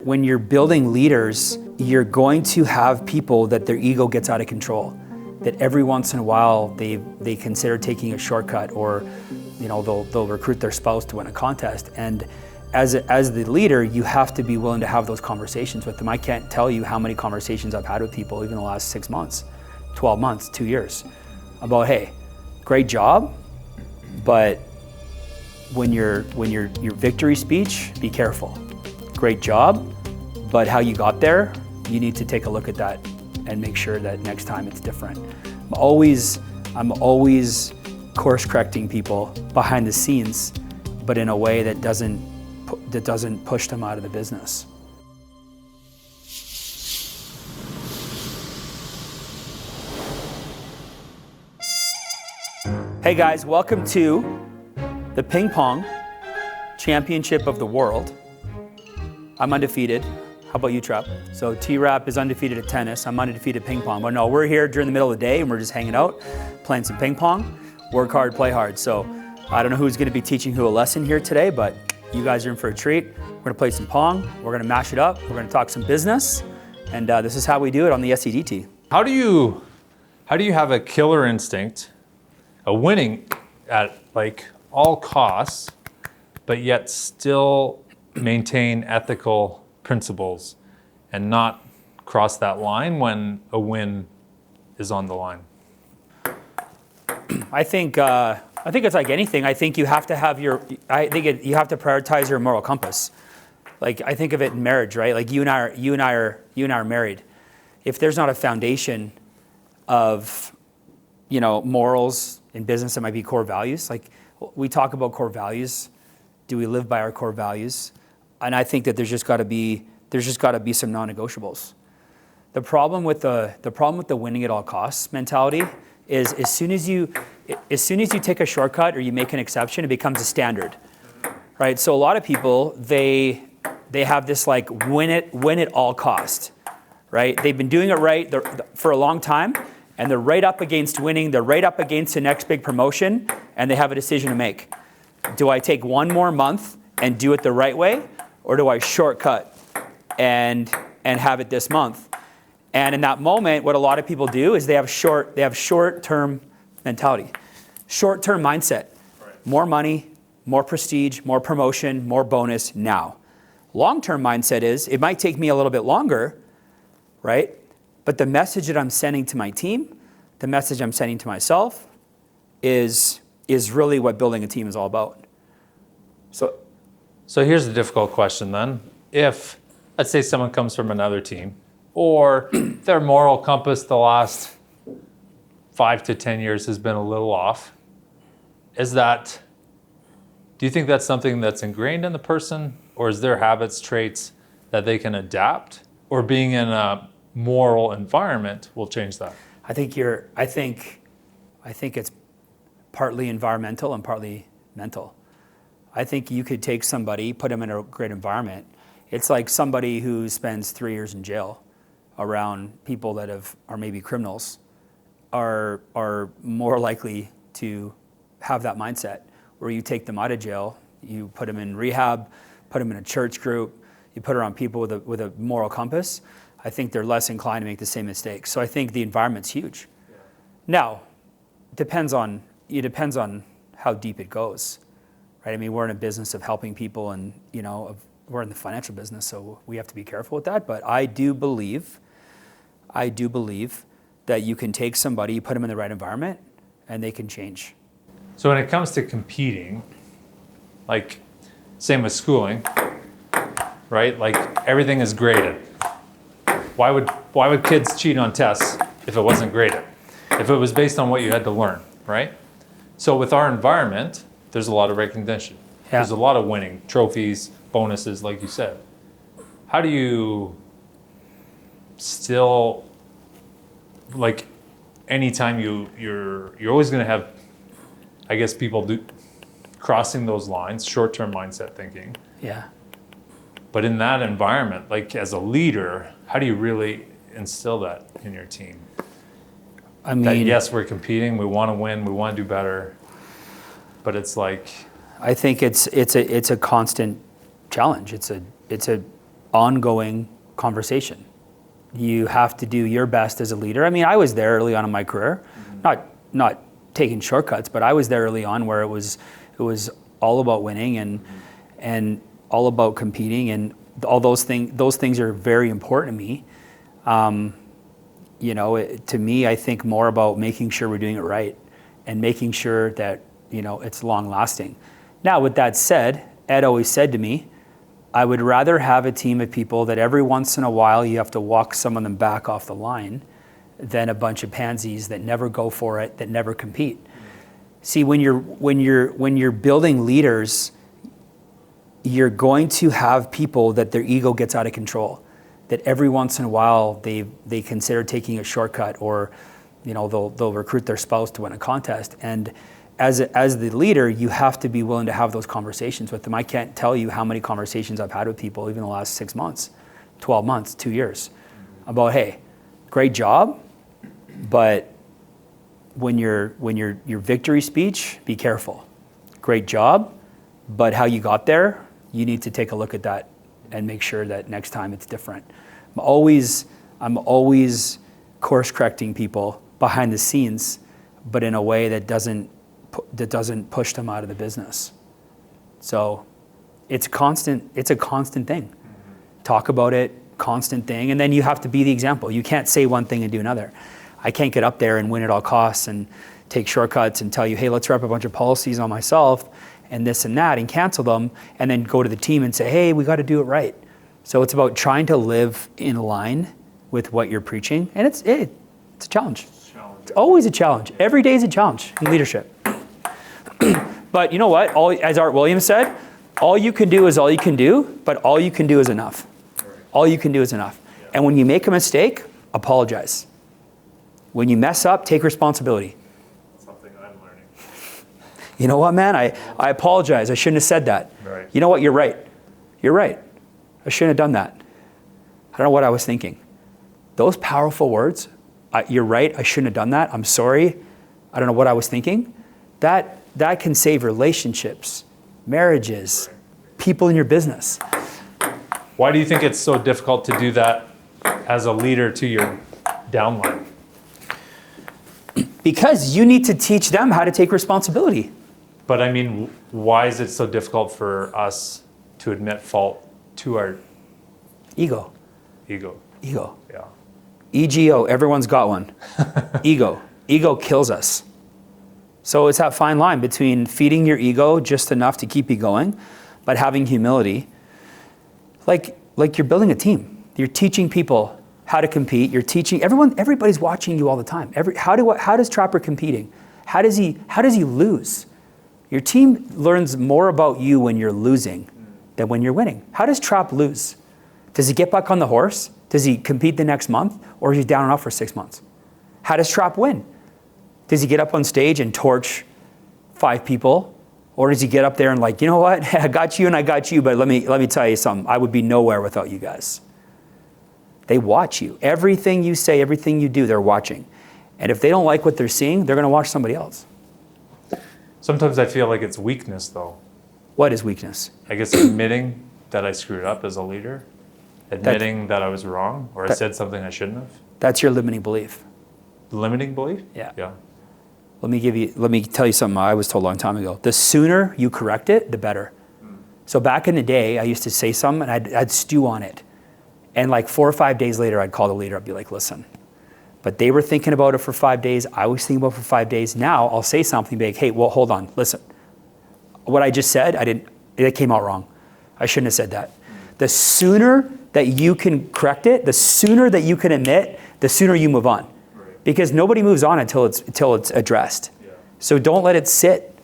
when you're building leaders, you're going to have people that their ego gets out of control. That every once in a while they consider taking a shortcut, or they'll recruit their spouse to win a contest. And as the leader, you have to be willing to have those conversations with them. I can't tell you how many conversations I've had with people, even the last 6 months, 12 months, 2 years, about, hey, great job, but when your victory speech, be careful. Great job, but how you got there, you need to take a look at that and make sure that next time it's different. I'm always course correcting people behind the scenes, but in a way that doesn't push them out of the business. Hey guys, welcome to the Ping Pong Championship of the World. I'm undefeated. How about you, Trap? So T-Rap is undefeated at tennis. I'm undefeated at ping pong. But no, we're here during the middle of the day and we're just hanging out, playing some ping pong. Work hard, play hard. So I don't know who's gonna be teaching who a lesson here today, but you guys are in for a treat. We're gonna play some pong. We're gonna mash it up. We're gonna talk some business. And this is how we do it on the SEDT. How do you have a killer instinct, a winning at like all costs, but yet still maintain ethical principles and not cross that line when a win is on the line? I think it's like anything. I think you have to have you have to prioritize your moral compass. Like I think of it in marriage, right? Like you and I are married. If there's not a foundation of, morals in business that might be core values, like we talk about core values. Do we live by our core values? And I think that there's just got to be some non-negotiables. The problem with the winning at all costs mentality is as soon as you take a shortcut or you make an exception, it becomes a standard, right? So a lot of people they have this like win at all cost, right? They've been doing it right for a long time, and they're right up against winning. They're right up against the next big promotion, and they have a decision to make. Do I take one more month and do it the right way, or do I shortcut and have it this month? And in that moment, what a lot of people do is they have short-term mentality, short-term mindset. Right. More money, more prestige, more promotion, more bonus now. Long-term mindset is it might take me a little bit longer, right? But the message that I'm sending to my team, the message I'm sending to myself is really what building a team is all about. So here's the difficult question then. If, let's say someone comes from another team, or their moral compass the last 5 to 10 years has been a little off, do you think that's something that's ingrained in the person, or is there habits, traits that they can adapt, or being in a moral environment will change that? I think it's partly environmental and partly mental. I think you could take somebody, put them in a great environment. It's like somebody who spends 3 years in jail around people that are maybe criminals are more likely to have that mindset where you take them out of jail, you put them in rehab, put them in a church group, you put around people with a moral compass. I think they're less inclined to make the same mistakes. So I think the environment's huge. Yeah. Now, it depends on how deep it goes, right? I mean, we're in a business of helping people, and we're in the financial business, so we have to be careful with that. But I do believe that you can take somebody, put them in the right environment, and they can change. So when it comes to competing, like same with schooling, right? Like everything is graded. Why would kids cheat on tests if it wasn't graded? If it was based on what you had to learn, right? So with our environment, there's a lot of recognition. Yeah. There's a lot of winning, trophies, bonuses, like you said. How do you still, like, anytime you're always going to have, I guess, people crossing those lines, short-term mindset thinking. Yeah. But in that environment, like as a leader, how do you really instill that in your team? I mean, that yes, we're competing, we want to win, we want to do better, but it's like, I think it's a constant challenge. It's a ongoing conversation. You have to do your best as a leader. I mean, I was there early on in my career, not taking shortcuts, but I was there early on where it was all about winning and all about competing, and all those things are very important to me. To me, I think more about making sure we're doing it right and making sure that, it's long lasting. Now, with that said, Ed always said to me, I would rather have a team of people that every once in a while you have to walk some of them back off the line than a bunch of pansies that never go for it, that never compete. See, when you're building leaders, you're going to have people that their ego gets out of control, that every once in a while they consider taking a shortcut, or they'll recruit their spouse to win a contest. And as the leader, you have to be willing to have those conversations with them. I can't tell you how many conversations I've had with people, even the last 6 months, 12 months, 2 years, about, hey, great job, but when your victory speech, be careful. Great job, but how you got there, you need to take a look at that and make sure that next time it's different. I'm always course correcting people behind the scenes, but in a way that doesn't push them out of the business. So it's a constant thing. Talk about it, constant thing, and then you have to be the example. You can't say one thing and do another. I can't get up there and win at all costs and take shortcuts and tell you, hey, let's wrap a bunch of policies on myself and this and that and cancel them, and then go to the team and say, hey, we got to do it right. So it's about trying to live in line with what you're preaching, and it's a challenge. It's always a challenge. Every day is a challenge in leadership. But you know what? As Art Williams said, all you can do is all you can do, but all you can do is enough. All you can do is enough. Yeah. And when you make a mistake, apologize. When you mess up, take responsibility. Something I'm learning. You know what, man? I apologize. I shouldn't have said that. Right. You know what? You're right. You're right. I shouldn't have done that. I don't know what I was thinking. Those powerful words, you're right, I shouldn't have done that. I'm sorry. I don't know what I was thinking. That can save relationships, marriages, people in your business. Why do you think it's so difficult to do that as a leader to your downline? Because you need to teach them how to take responsibility. But I mean, why is it so difficult for us to admit fault to our Ego. ego? Ego. Yeah. EGO, everyone's got one. Ego. Ego kills us. So it's that fine line between feeding your ego just enough to keep you going, but having humility. Like you're building a team. You're teaching people how to compete. You're teaching everybody's watching you all the time. How does Trapper competing? How does he lose? Your team learns more about you when you're losing than when you're winning. How does Trap lose? Does he get back on the horse? Does he compete the next month? Or is he down and out for 6 months? How does Trap win? Does he get up on stage and torch 5 people? Or does he get up there and like, you know what? I got you and I got you, but let me tell you something. I would be nowhere without you guys. They watch you. Everything you say, everything you do, they're watching. And if they don't like what they're seeing, they're going to watch somebody else. Sometimes I feel like it's weakness, though. What is weakness? I guess admitting that I screwed up as a leader, admitting that I was wrong, or I said something I shouldn't have. That's your limiting belief. Limiting belief? Yeah. Yeah. Let me tell you something I was told a long time ago. The sooner you correct it, the better. So back in the day, I used to say something and I'd stew on it. And like 4 or 5 days later, I'd call the leader. I'd be like, listen. But they were thinking about it for 5 days. I was thinking about it for 5 days. Now I'll say something big. Hey, well, hold on. Listen. What I just said, it came out wrong. I shouldn't have said that. The sooner that you can correct it, the sooner that you can admit, the sooner you move on. Because nobody moves on until it's addressed. Yeah. So don't let it sit,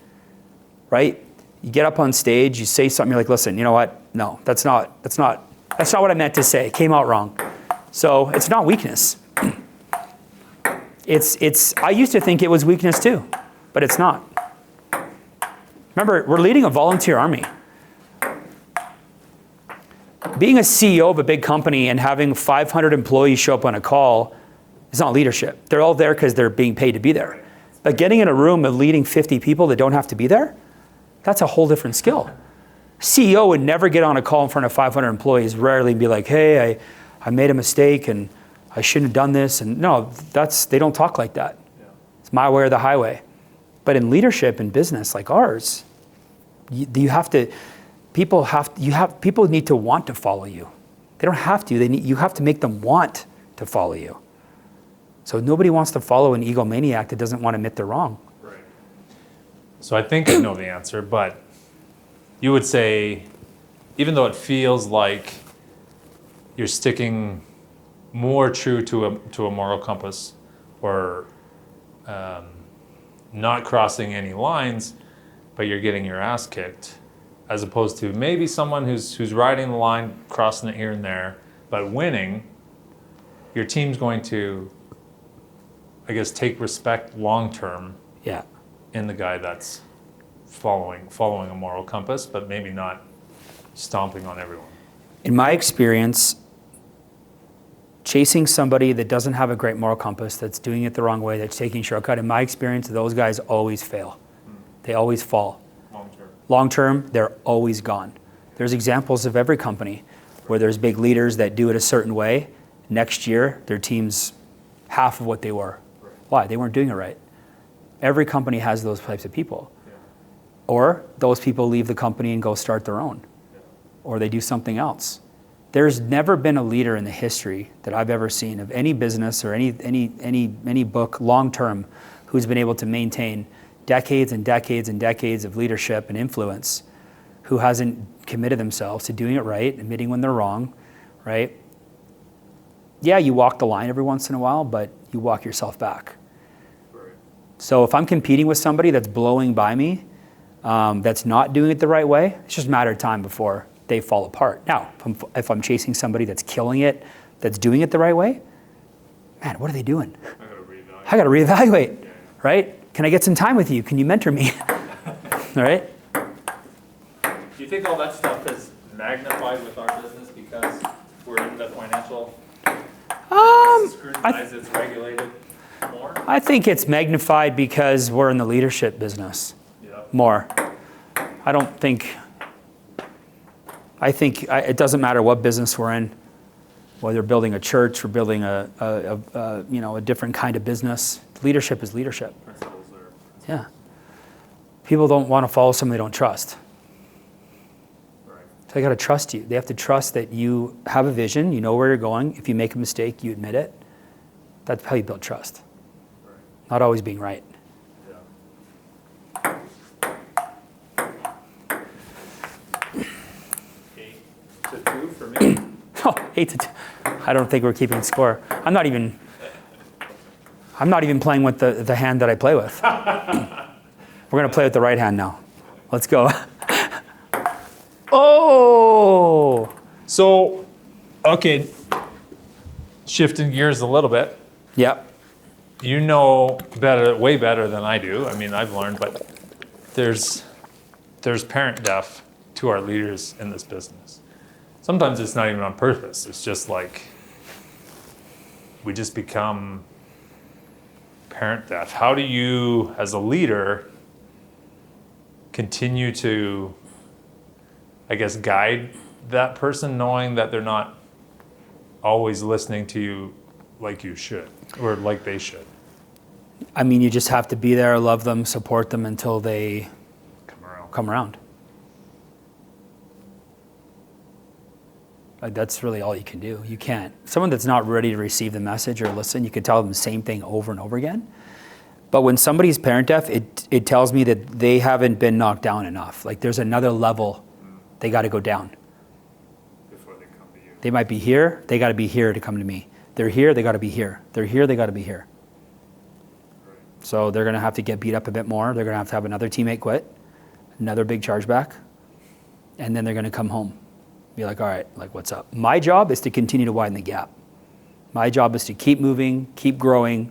right? You get up on stage, you say something, you're like, listen, you know what? No, that's not what I meant to say. It came out wrong. So it's not weakness. I used to think it was weakness too, but it's not. Remember, we're leading a volunteer army. Being a CEO of a big company and having 500 employees show up on a call, it's not leadership. They're all there because they're being paid to be there. But getting in a room and leading 50 people that don't have to be there, that's a whole different skill. CEO would never get on a call in front of 500 employees, rarely be like, hey, I made a mistake and I shouldn't have done this. And no, they don't talk like that. Yeah. It's my way or the highway. But in leadership and business like ours, people need to want to follow you. They don't have to. You have to make them want to follow you. So nobody wants to follow an egomaniac that doesn't want to admit they're wrong. Right. So I think I know the answer, but you would say, even though it feels like you're sticking more true to a moral compass, or not crossing any lines, but you're getting your ass kicked, as opposed to maybe someone who's riding the line, crossing it here and there, but winning, your team's going to, I guess, take respect long term. Yeah. In the guy that's following a moral compass, but maybe not stomping on everyone. In my experience, chasing somebody that doesn't have a great moral compass, that's doing it the wrong way, that's taking a shortcut, in my experience, those guys always fail. They always fall. Long term, they're always gone. There's examples of every company where there's big leaders that do it a certain way. Next year, their team's half of what they were. Why? They weren't doing it right. Every company has those types of people. Or those people leave the company and go start their own. Or they do something else. There's never been a leader in the history that I've ever seen of any business or any book long term who's been able to maintain decades and decades and decades of leadership and influence, who hasn't committed themselves to doing it right, admitting when they're wrong, right? Yeah, you walk the line every once in a while, but you walk yourself back. Right. So if I'm competing with somebody that's blowing by me, that's not doing it the right way, it's just a matter of time before they fall apart. Now, if I'm chasing somebody that's killing it, that's doing it the right way, man, what are they doing? I got to reevaluate, right? Can I get some time with you? Can you mentor me? All right? Do you think all that stuff is magnified with our business because we're in the financial scrutinized, it's regulated more? I think it's magnified because we're in the leadership business more. I think it doesn't matter what business we're in, whether we're building a church or building a different kind of business. Leadership is leadership. Yeah. People don't want to follow someone they don't trust. Right. So they got to trust you. They have to trust that you have a vision, you know where you're going. If you make a mistake, you admit it. That's how you build trust. Right. Not always being right. Yeah. 8-2 for me. Oh, 8-2. I don't think we're keeping score. I'm not even playing with the hand that I play with. We're going to play with the right hand now. Let's go. Oh! So, okay, shifting gears a little bit. Yep. You know way better than I do. I mean, I've learned, but there's parent death to our leaders in this business. Sometimes it's not even on purpose. It's just like we just become parent deaf. How do you, as a leader, continue to, I guess, guide that person, knowing that they're not always listening to you like you should, or like they should? I mean, you just have to be there, love them, support them until they come around. That's really all you can do. You can't. Someone that's not ready to receive the message or listen, you can tell them the same thing over and over again. But when somebody's parent deaf, it tells me that they haven't been knocked down enough. Like there's another level they got to go down. Before they come to you. They might be here, they got to be here to come to me. They're here, they got to be here. They're here, they got to be here. Right. So they're going to have to get beat up a bit more. They're going to have another teammate quit, another big chargeback, and then they're going to come home. Be like, all right, like what's up? My job is to continue to widen the gap. My job is to keep moving, keep growing,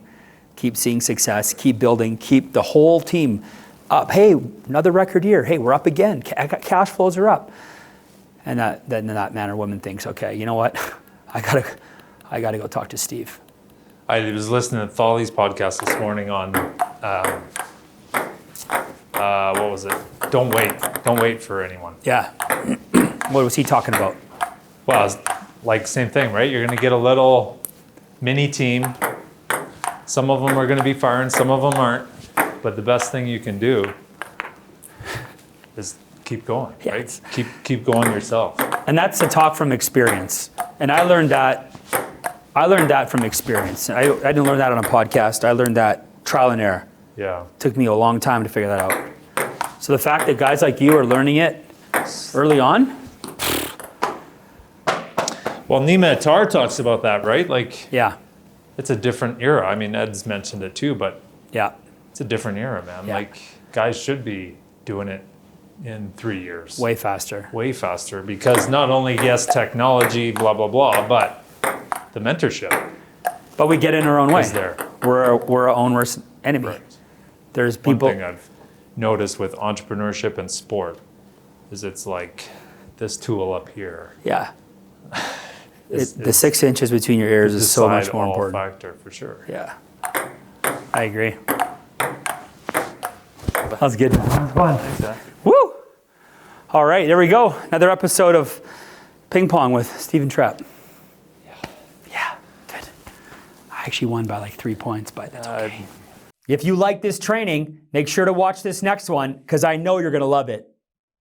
keep seeing success, keep building, keep the whole team up. Hey, another record year. Hey, we're up again. Cash flows are up. And then that man or woman thinks, okay, you know what? I gotta go talk to Steve. I was listening to Thali's podcast this morning on what was it? don't wait. Don't wait for anyone. Yeah. What was he talking about? Well, it's like same thing, right? You're going to get a little mini team. Some of them are going to be firing, some of them aren't. But the best thing you can do is keep going, Yeah. right? Keep going yourself. And that's a talk from experience. And I learned that from experience. I didn't learn that on a podcast. I learned that trial and error. Yeah. Took me a long time to figure that out. So the fact that guys like you are learning it early on. Well, Nima Attar talks about that, right? Like, Yeah. it's a different era. I mean, Ed's mentioned it too, but Yeah. it's a different era, man. Yeah. Like, guys should be doing it in 3 years. Way faster. Way faster, because not only, yes, technology, blah, blah, blah, but the mentorship But we get in our own way. is there. We're our own worst enemy. Right. There's One people. thing I've noticed with entrepreneurship and sport is it's like this tool up here. Yeah. is The 6 inches between your ears is so much decide more all important. factor for sure. Yeah. I agree. That was good. Thanks, Zach. Woo! All right, there we go. Another episode of Ping Pong with Stephen Trapp. Yeah, good. I actually won by like 3 points, but that's okay. If you like this training, make sure to watch this next one because I know you're going to love it.